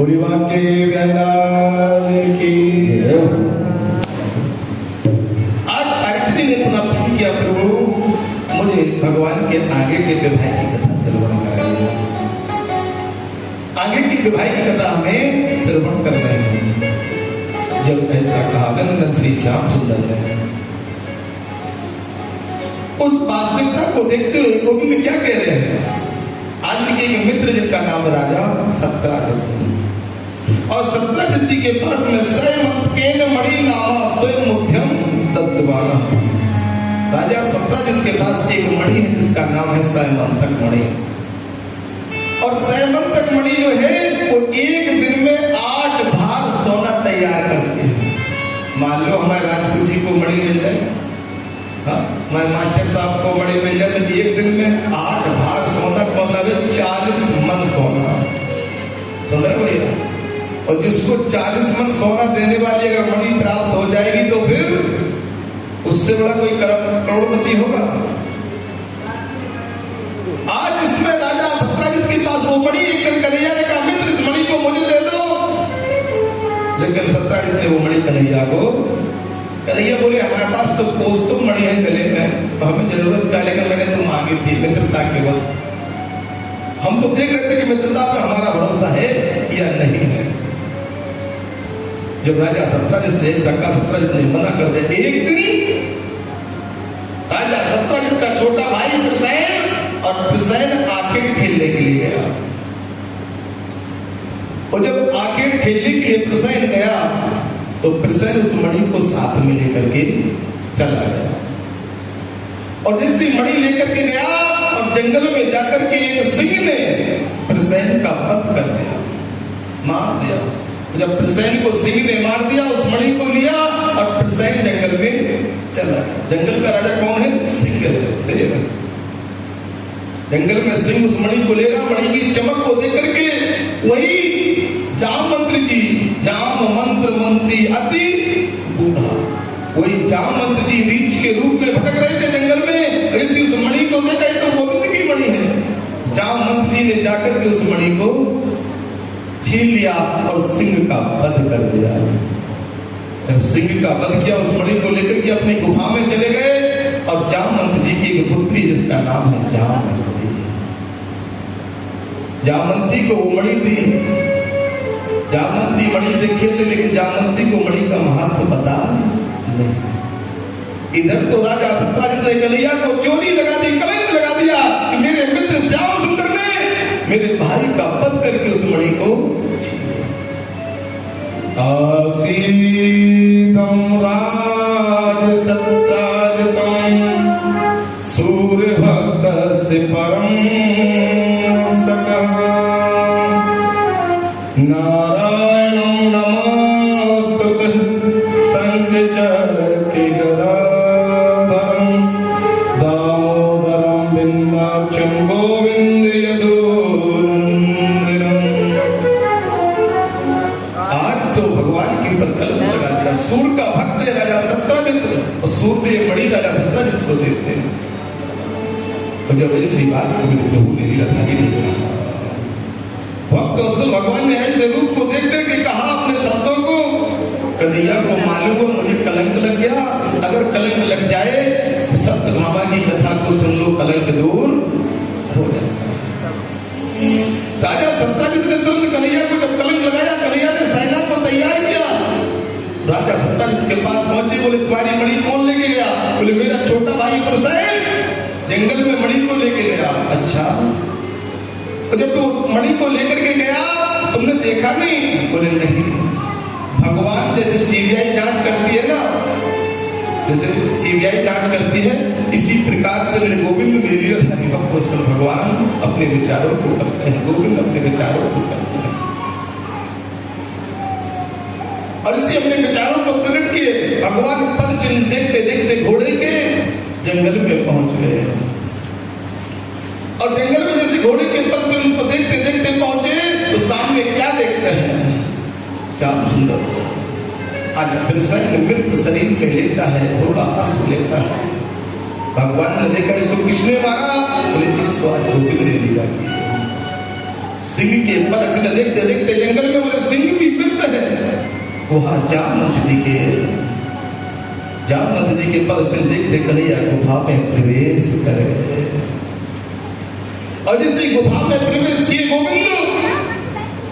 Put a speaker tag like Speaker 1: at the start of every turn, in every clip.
Speaker 1: बुढ़िवा के व्यालाल की। आज परिस्थिति ने इतना खुशी किया प्रभु, मुझे भगवान के आगे के विवाह की कथा श्रवण कराई। आगे की विवाह की कथा हमें श्रवण कर रहे हैं। जब ऐसा कहा वंदन श्री श्याम सुंदर ने, उस वास्तविकता को देखते हुए गोविंद क्या कह रहे हैं। आज के एक मित्र जिनका नाम राजा सत्राजित, और सत्राजित जी के पास में स्वयं मणि नामा स्वयं उद्यम तत्वाना। राजा सत्राजित के पास एक मणि है जिसका नाम है स्वयंतक मणि। और स्वयंतक मणि जो है वो एक दिन में 8 भार सोना तैयार करती है। मान लो हमारे राजपूत जी को मणि मिल जाए, हमारे मास्टर साहब को मणि मिल जाए, तो एक दिन में 8 भाग सोना, मतलब 40 मन सोना। सुन रहे भैया? और जिसको 40 मन सोना देने वाली अगर मणि प्राप्त हो जाएगी तो फिर उससे बड़ा कोई करोड़पति होगा। आज इसमें राजा सत्राजित के पास वो मणि, एक दिन कन्हैया ने कहा मित्र इस मणि को मुझे दे दो। लेकिन सत्राजित ने वो मणि कन्हैया को, कन्हैया बोले हमारे पास तो कोस तो मणि है गले में, तो हमें जरूरत क्या, लेकिन मैंने तो मांगी थी मित्रता के बस। हम तो देख रहे थे कि मित्रता पे हमारा भरोसा है या नहीं है। जब राजा सत्राजित से सका सत्राजित ने मना कर दिया, एक दिन राजा सत्राजित का छोटा भाई प्रसैन, और प्रसैन आखेट खेलने के लिए गया। और जब आखेट खेलने के लिए प्रसैन गया तो प्रसैन उस मणि को साथ में लेकर के चला गया। और जैसे मणि लेकर के गया और जंगल में जाकर के एक सिंह ने प्रसैन का वध कर दिया, मार दिया। जब प्रसैन को सिंह ने मार दिया, उस मणि को लिया और प्रसैन जंगल में चला गया। जंगल का राजा कौन है? सिंह है, शेर है। जंगल में सिंह उस मणि को लेगा, मणि की चमक को देकर के वही जाम मंत्री जी, जाम मंत्र मंत्री अति बूढ़ा, वही जाम मंत्री जी रीछ के रूप में भटक रहे थे जंगल में। इसी उस मणि को देखा, ये तो गोविंद की मणि है। जाम मंत्री जी ने जाकर के उस मणि को छीन लिया और सिंह का वध कर दिया। जब सिंह का वध किया, उस मणि को लेकर के अपनी गुफा में चले गए। और जाम मंत्री जी की एक पुत्री जिसका नाम है जामवंती, जामवंती को वो मणि दी। जामवंती मणि से खेले, लेकिन जामवंती को मणि का महत्व पता नहीं। इधर तो राजा सत्राजित ने कन्हैया को चोरी लगा दी, कलंक लगा दिया कि मेरे मित्र श्याम सुंदर ने मेरे भाई का वध करके उस मणि को आसीतम राज सत्राजितम सूर्य भक्त से परम सकः नारायणं नमस्तुते संचरति गदाधरं दामोदरं बिंबाक्षं गोविंद यदुनंदनं। आज तो भगवान के ऊपर कलम लगा दिया। सूर्य का भक्त है राजा सत्राजित, और सूर्य ने मणि राजा सत्राजित को देते हैं। और जब ऐसी बात कभी प्रभु ने लीलाधारी नहीं कहा, भक्त असल भगवान ने ऐसे रूप को देख करके कहा अपने शब्दों को, कन्हैया को मालूम हो मुझे कलंक लग गया, अगर कलंक लग जाए सत्यभामा की कथा को सुन लो, कलंक दूर हो जाए। राजा सत्राजित ने तुरंत कन्हैया को जब कलंक लगाया, कन्हैया ने सेना को तैयार किया। राजा सत्राजित के पास पहुंचे, बोले तुम्हारी मणि कौन लेके गया? बोले मेरा छोटा भाई प्रसैन जंगल में मणि को लेके गया। अच्छा, तो जब तू मणि को लेकर के गया तुमने देखा नहीं? बोले नहीं। भगवान जैसे सीबीआई जांच करती है ना, जैसे सीबीआई जांच करती है, इसी प्रकार से मेरे गोविंद मेरी भगवान अपने विचारों को करते हैं। गोविंद अपने विचारों को करते हैं और इसी अपने विचारों को प्रकट किए। भगवान पद चिन्ह देखते देखते घोड़े के जंगल में पहुंच गए। और जंगल में जैसे घोड़े के पद चिन्ह को देखते देखते पहुंचे तो सामने क्या देखते हैं? श्याम सुंदर आज प्रसन्न मृत शरीर में लेटा है, घोड़ा अस्त्र लेता है। भगवान ने देखा इसको किसने मारा? बोले इसको आज गोविंद ने लिया। सिंह के पर देखते देखते जंगल में बोले वहां जामवंत जी के पद चल देखते कन्हैया गुफा में प्रवेश करे। और इसी गुफा में प्रवेश किए गोविंद,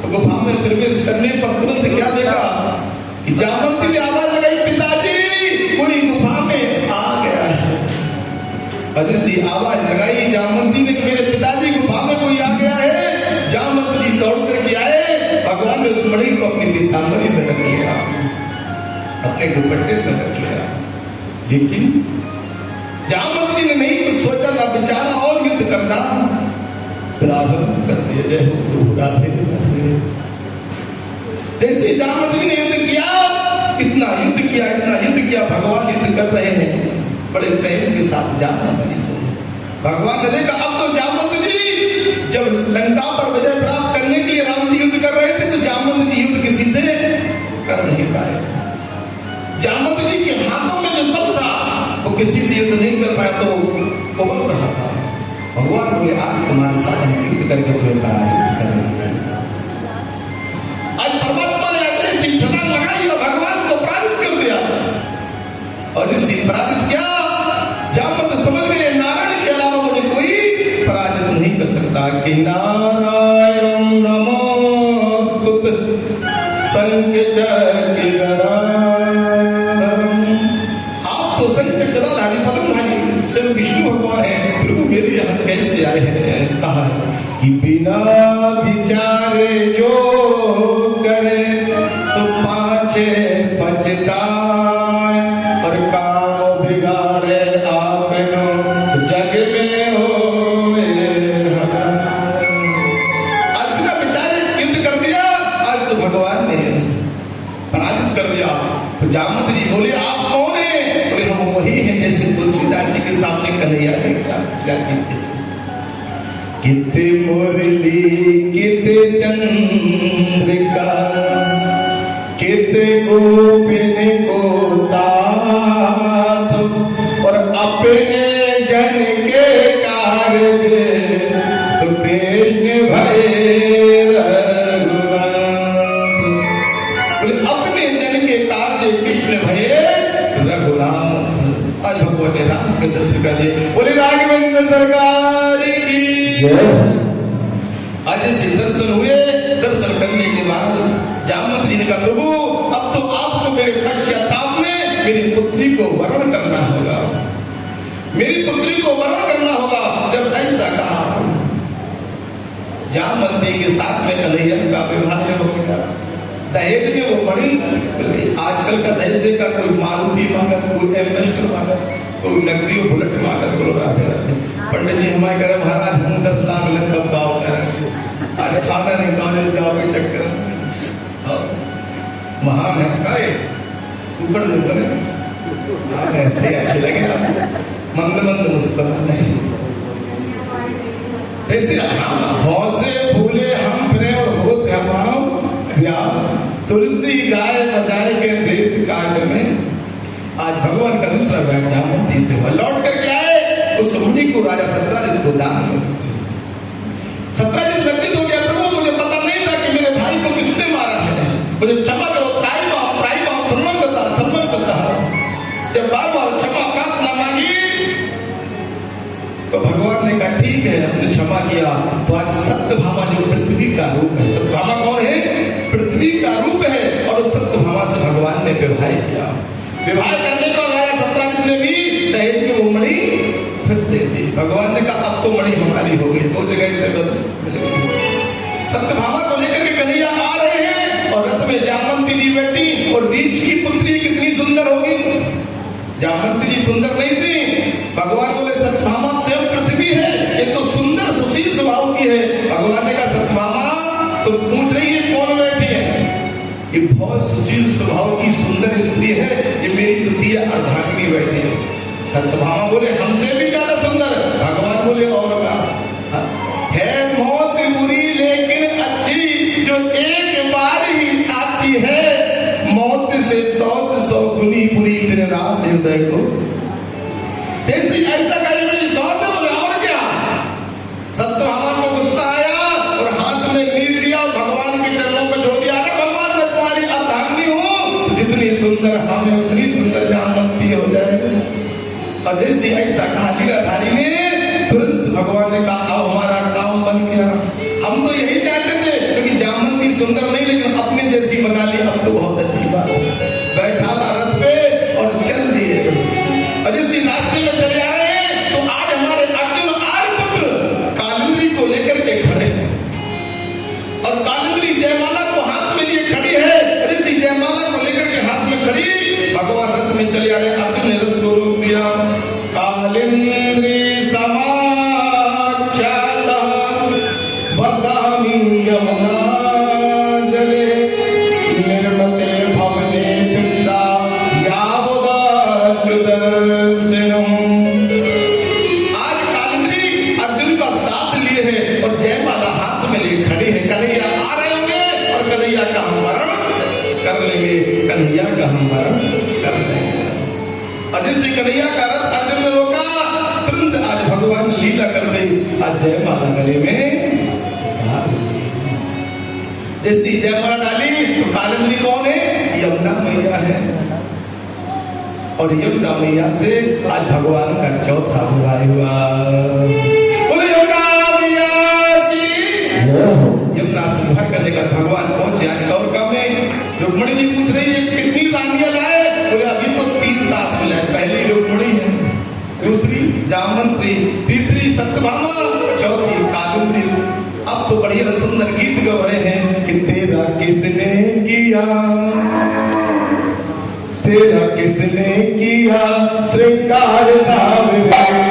Speaker 1: गुफा में प्रवेश करने पर तुरंत क्या देखा कि जामवंती ने आवाज लगाई, पिताजी कोई गुफा में आ गया है। और इसी आवाज लगाई जामवंती ने कि मेरे पिताजी गुफा में कोई आ गया है। जामवंत जी दौड़ करके आए, भगवान ने उस मणि को अपनी पीतांबरी में रख लिया, अपने दुपट्टे में रख लिया। लेकिन जामवंती ने नहीं कुछ सोचा, ना बेचारा और युद्ध करना प्रारंभ कर दिया। जय हो राधे राधे। जैसे जामवंती ने युद्ध किया, इतना युद्ध किया, भगवान युद्ध कर रहे हैं बड़े प्रेम के साथ जामवंती से। भगवान ने देखा अब तो जामवंत जी, जब लंका पर विजय प्राप्त करने के लिए राम जी युद्ध कर रहे थे तो जामवंत जी युद्ध किसी से कर नहीं पाए। जामवंत जी के हाथों में जो बल था वो किसी से युद्ध नहीं कर पाया, तो कोमल रहा था। भगवान बोले आप तुम्हारे साथ युद्ध करके तुम्हें पराजित करेंगे। आज परमात्मा ने ऐसी छलांग लगाई और भगवान को पराजित कर दिया। और इसी पराजित किया, जामवंत समझ गए नारायण के अलावा मुझे कोई पराजित नहीं कर सकता। कि नारायण नमोस्तुते आप तो संकट गदाधारी पद्मधारी स्वयं विष्णु भगवान है, प्रभु मेरे यहाँ कैसे आए हैं। कहा कि बिना विचारे जो करे सो पाछे पछताए, और काम बिगाड़े आपनो जग में होए। आज बिना विचारे युद्ध कर दिया, आज तो भगवान ने पराजित कर दिया। तो जामवंत जी बोले आप कौन है? बोले हम वही हैं जैसे तुलसीदास जी के सामने कन्हैया जाती थे। किते मुरली किते चंद्रिका किते गोपिन को साथ, और अपने जन के कार्य सुकृष्ण भये रघुनाथ। अपने जन के कार्य कृष्ण भये रघुनाथ। आज भगवान ने राम के दर्शन कर दिए। बोले राघवेंद्र सरकार की आज से दर्शन हुए। दर्शन करने के बाद जामवंत जी ने कहा प्रभु अब तो आपको मेरे पश्चाताप में मेरी पुत्री को वरण करना होगा, मेरी पुत्री को वरण करना होगा। जब ऐसा कहा, जामवंत जी के साथ में कन्हैया का विवाह हो गया। दहेज में वो मणि, आजकल का दहेज देगा कोई मारुति मांगत, कोई एम्बेसडर मांगत, कोई नकदी बुलेट मांगत। बोलो राधे राधे। पंडित जी हमारे कह रहे महाराज हम 10 लाख ले तब गाँव कर आज खाना नहीं कॉलेज जाओगे चक्कर महान है खाए ऊपर बने ऐसे अच्छे लगे मंद मंद मुस्कुरा नहीं। ऐसे हौसे फूले हम प्रेम और होते हम तुलसी गाय बजाए के देव काट में। आज भगवान का दूसरा भाग जामवंती से लौट करके आए। उस मुनि को राजा सत्राजित को दान में सत्राजित लज्जित हो गया, प्रभु मुझे पता नहीं था कि मेरे भाई को किसने मारा है, मुझे क्षमा करो। त्राई बाप सम्मान करता है। जब बार बार क्षमा प्राप्त न मांगी तो भगवान ने कहा ठीक है हमने क्षमा किया। तो आज सत्यभामा जो पृथ्वी का रूप है, सत्यभामा कौन है? पृथ्वी का रूप है। और उस सत्यभामा से भगवान ने विवाह किया। विवाह करने को राजा सत्राजित ने भी दहेज की वो मणि फिर दे दी। भगवान ने कहा अब तो मणि हमारी हो गई, 2 जगह से सत्यभामा को लेकर के कन्हैया आ रहे हैं और रथ में जामवंती जी बैठी। और रीछ की पुत्री कितनी सुंदर होगी। जामवंती जी सुंदर नहीं थी। भगवान बोले सत्यभामा स्वयं पृथ्वी है, ये तो सुंदर सुशील स्वभाव की है। भगवान ने कहा सत्यभामा तो पूछ रही है कौन बैठी है? ये बहुत सुशील स्वभाव की सुंदर स्त्री है, ये मेरी द्वितीय अर्धांगिनी बैठी है। सत्यभामा बोले हमसे भी ज्यादा सुंदर। भगवान बोले और का है मौत बुरी लेकिन अच्छी, जो एक बार ही आती है। मौत से 100 गुनी बुरी दिन रात हृदय को। ऐसा कहे मेरी सौत बोले और क्या। सत्यभामा को गुस्सा आया और हाथ में नीर लिया और भगवान के चरणों पर छोड़ दिया। अगर भगवान मैं तुम्हारी अर्धांगिनी हूं सुंदर हमें उतनी सुंदर जामवंती हो जाए। और जैसे ऐसा कहा लीलाधारी ने, तुरंत भगवान ने कहा अब हमारा काम बन गया। हम तो यही चाहते थे क्योंकि जामवंती सुंदर नहीं लेकिन अपने जैसी बना ली, अब तो बहुत अच्छी बात है। बैठा था रथ पे और चल दिए। और जैसे रास्ते में चले आ रहे हैं तो आज हमारे अर्जुन आर्यपुत्र कालिंदी को लेकर के खड़े और कालिंदी जयमाला को हाथ में लिए खड़ी है। जैसे जयमाला को लेकर के हाथ में खड़ी, भगवान रथ में चले आ रहे। अर्जुन ने रथ को रोक दिया। कालिंदी वसामि यमुना जले निर्मते भवने पिता यावदाच्युतदर्शनम्। आज कालिंदी अर्जुन का साथ लिए है और जयमाला हाथ में लिए खड़ी है। कन्हैया आ रहे होंगे और कन्हैया का हम वरण कर लेंगे, कन्हैया का हम वरण कर लेंगे। और जिससे कन्हैया का रथ अर्जुन ने रोका, तुरंत आज भगवान ने लीला कर दी। आज जयमाला गले में जैसी जयमाला डाली तो कालिंदी कौन है? यमुना मैया है। और यमुना मैया से आज भगवान का चौथा विवाह हुआ। बोले यमुना मैया की। यमुना से विवाह करने का भगवान पहुंचे आज द्वारका में। रुक्मिणी जी पूछ रही है कितनी रानियां लाए? बोले अभी तो 3 साथ में लाए। पहली रुक्मिणी है, दूसरी जामवंती, तीसरी सत्यभामा, चौथी कालिंदी। अब तो बढ़िया सुंदर गीत गा रहे हैं कि तेरा किसने किया, तेरा किसने किया श्रृंगार सावरे।